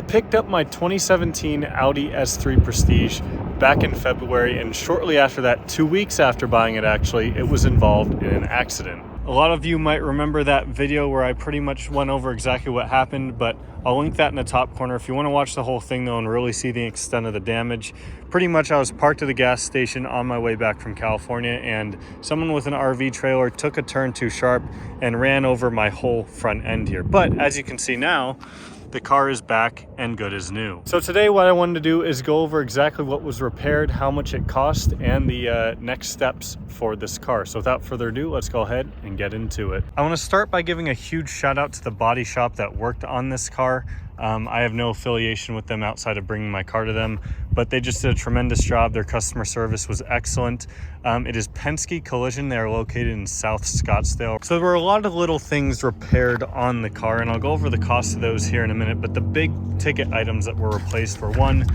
picked up my 2017 Audi S3 Prestige back in February, and shortly after that, 2 weeks after buying it actually, it was involved in an accident. A lot of you might remember that video where I pretty much went over exactly what happened, but I'll link that in the top corner if you want to watch the whole thing though and really see the extent of the damage. Pretty much I was parked at the gas station on my way back from California, and someone with an RV trailer took a turn too sharp and ran over my whole front end here. But as you can see now, the car is back and good as new. So today what I wanted to do is go over exactly what was repaired, how much it cost, and the next steps for this car. So without further ado, let's go ahead and get into it. I want to start by giving a huge shout out to the body shop that worked on this car. I have no affiliation with them outside of bringing my car to them, but they just did a tremendous job. Their customer service was excellent. It is Penske Collision. They are located in South Scottsdale. So there were a lot of little things repaired on the car, and I'll go over the cost of those here in a minute, but the big ticket items that were replaced were: one,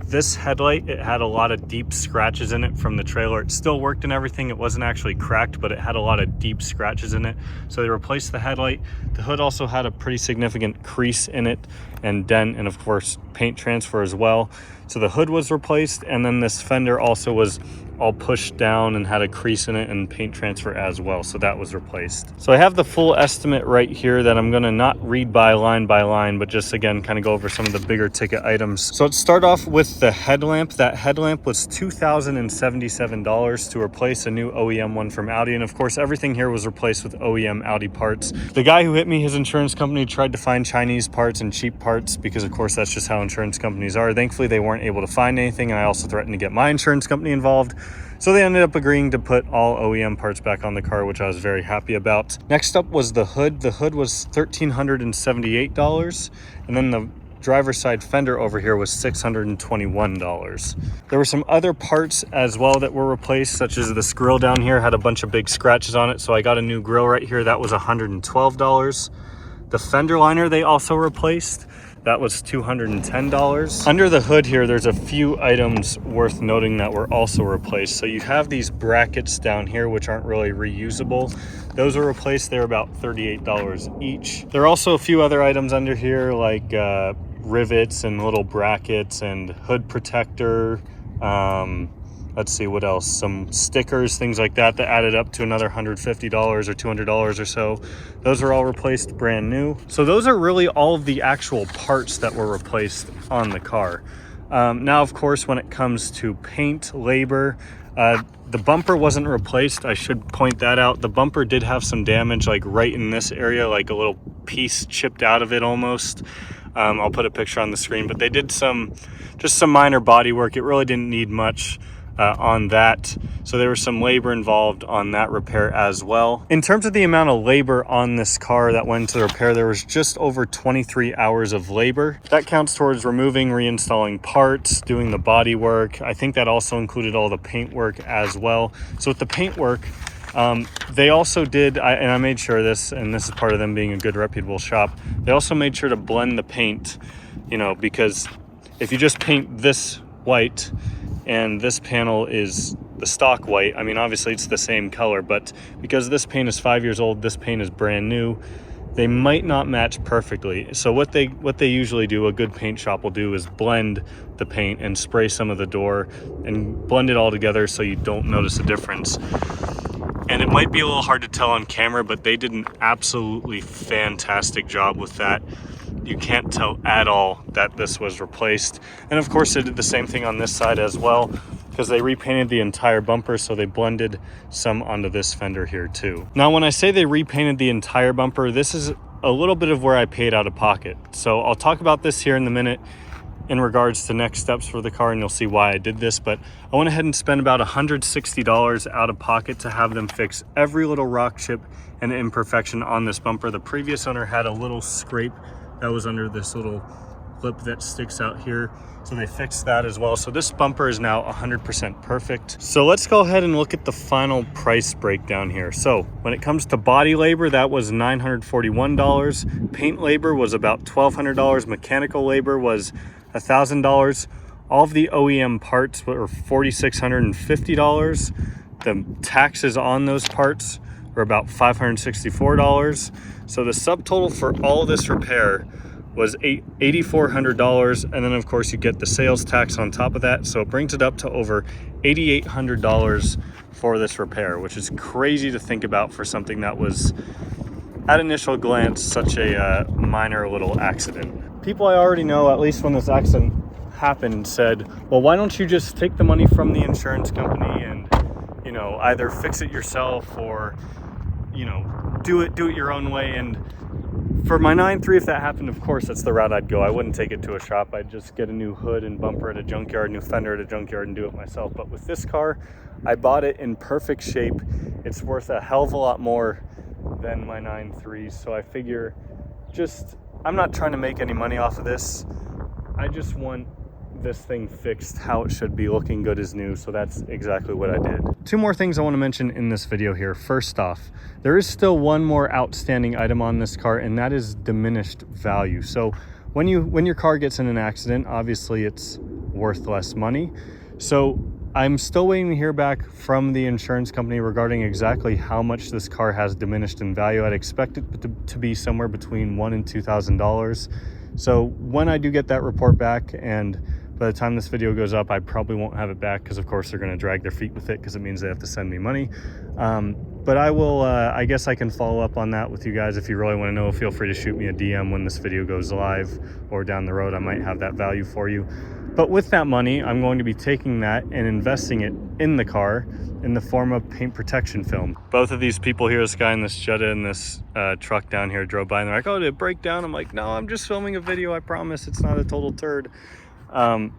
this headlight, it had a lot of deep scratches in it from the trailer. It still worked and everything. It wasn't actually cracked, but it had a lot of deep scratches in it. So they replaced the headlight. The hood also had a pretty significant crease in it and dent, and of course paint transfer as well. So the hood was replaced, and then this fender also was all pushed down and had a crease in it and paint transfer as well. So that was replaced. So I have the full estimate right here that I'm gonna not read by line, but just again, kind of go over some of the bigger ticket items. So let's start off with the headlamp. That headlamp was $2,077 to replace a new OEM one from Audi. And of course, everything here was replaced with OEM Audi parts. The guy who hit me, his insurance company tried to find Chinese parts and cheap parts because of course that's just how insurance companies are. Thankfully, they weren't able to find anything, and I also threatened to get my insurance company involved. So they ended up agreeing to put all OEM parts back on the car, which I was very happy about. Next up was the hood. The hood was $1,378, and then the driver's side fender over here was $621. There were some other parts as well that were replaced, such as this grill down here had a bunch of big scratches on it, so I got a new grill right here. That was $112. The fender liner they also replaced. That was $210. Under the hood here, there's a few items worth noting that were also replaced. So you have these brackets down here, which aren't really reusable. Those were replaced. They're about $38 each. There are also a few other items under here, like rivets and little brackets and hood protector. Let's see what else, some stickers, things like that added up to another $150 or $200 or so. Those are all replaced brand new. So those are really all of the actual parts that were replaced on the car. Now, of course, when it comes to paint, labor, the bumper wasn't replaced. I should point that out. The bumper did have some damage, like right in this area, like a little piece chipped out of it almost. I'll put a picture on the screen, but they did just some minor body work. It really didn't need much on that. So there was some labor involved on that repair as well. In terms of the amount of labor on this car that went into the repair, there was just over 23 hours of labor. That counts towards removing, reinstalling parts, doing the body work. I think that also included all the paint work as well. So with the paint work, they also did, and I made sure of this, and this is part of them being a good reputable shop, they also made sure to blend the paint, you know, because if you just paint this white and this panel is the stock white, I mean, obviously it's the same color, but because this paint is 5 years old, this paint is brand new, they might not match perfectly. So what they usually do, a good paint shop will do, is blend the paint and spray some of the door and blend it all together so you don't notice a difference. And it might be a little hard to tell on camera, but they did an absolutely fantastic job with that. You can't tell at all that this was replaced. And of course they did the same thing on this side as well, because they repainted the entire bumper, so they blended some onto this fender here too. Now when I say they repainted the entire bumper, this is a little bit of where I paid out of pocket. So I'll talk about this here in a minute in regards to next steps for the car, and you'll see why I did this. But I went ahead and spent about $160 out of pocket to have them fix every little rock chip and imperfection on this bumper. The previous owner had a little scrape that was under this little lip that sticks out here, so they fixed that as well. So this bumper is now 100% perfect. So let's go ahead and look at the final price breakdown here. So when it comes to body labor, that was $941. Paint labor was about $1,200. Mechanical labor was $1,000. All of the OEM parts were $4,650. The taxes on those parts were about $564. So the subtotal for all this repair was $8,400, and then of course you get the sales tax on top of that, so it brings it up to over $8,800 for this repair, which is crazy to think about for something that was, at initial glance, such a minor little accident. People I already know, at least when this accident happened, said, well, why don't you just take the money from the insurance company and, you know, either fix it yourself or, you know, do it your own way. And for my 9.3, if that happened, of course, that's the route I'd go. I wouldn't take it to a shop. I'd just get a new hood and bumper at a junkyard, new fender at a junkyard, and do it myself. But with this car, I bought it in perfect shape. It's worth a hell of a lot more than my 9.3. So I figure I'm not trying to make any money off of this. I just want this thing fixed how it should be, looking good as new. So that's exactly what I did. Two more things I want to mention in this video here. First off, there is still one more outstanding item on this car, and that is diminished value. So when your car gets in an accident, obviously it's worth less money. So I'm still waiting to hear back from the insurance company regarding exactly how much this car has diminished in value. I'd expect it to be somewhere between $1,000 and $2,000. So when I do get that report back, and by the time this video goes up, I probably won't have it back because of course they're going to drag their feet with it because it means they have to send me money. But I will, I guess I can follow up on that with you guys. If you really want to know, feel free to shoot me a DM when this video goes live, or down the road I might have that value for you. But with that money, I'm going to be taking that and investing it in the car in the form of paint protection film. Both of these people here, this guy in this Jetta and this truck down here, drove by and they're like, oh, did it break down? I'm like, no, I'm just filming a video. I promise it's not a total turd.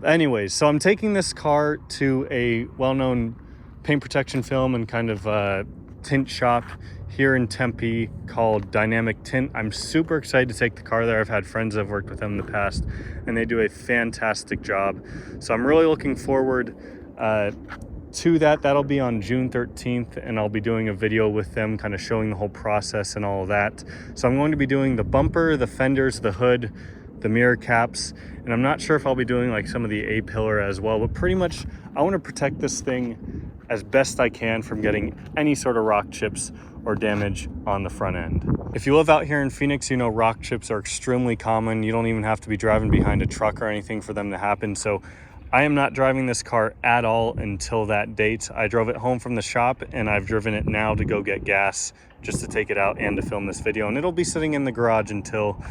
Anyways, so I'm taking this car to a well-known paint protection film and kind of tint shop here in Tempe called Dynamic Tint. I'm super excited to take the car there. I've had friends that have worked with them in the past, and they do a fantastic job. So I'm really looking forward to that. That'll be on June 13th, and I'll be doing a video with them kind of showing the whole process and all of that. So I'm going to be doing the bumper, the fenders, the hood, the mirror caps, and I'm not sure if I'll be doing like some of the A-pillar as well, but pretty much I want to protect this thing as best I can from getting any sort of rock chips or damage on the front end. If you live out here in Phoenix, you know rock chips are extremely common. You don't even have to be driving behind a truck or anything for them to happen. So I am not driving this car at all until that date. I drove it home from the shop, and I've driven it now to go get gas just to take it out and to film this video. And it'll be sitting in the garage until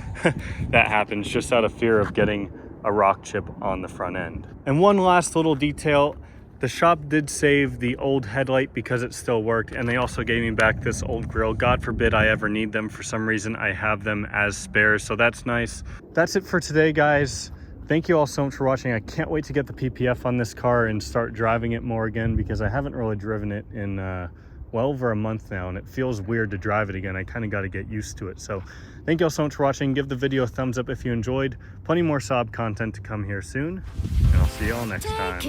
that happens, just out of fear of getting a rock chip on the front end. And one last little detail, the shop did save the old headlight because it still worked, and they also gave me back this old grill. God forbid I ever need them. For some reason, I have them as spares, so that's nice. That's it for today, guys. Thank you all so much for watching. I can't wait to get the PPF on this car and start driving it more again, because I haven't really driven it in well over a month now, and it feels weird to drive it again. I kind of got to get used to it. So thank you all so much for watching. Give the video a thumbs up if you enjoyed. Plenty more Saab content to come here soon, and I'll see you all next time.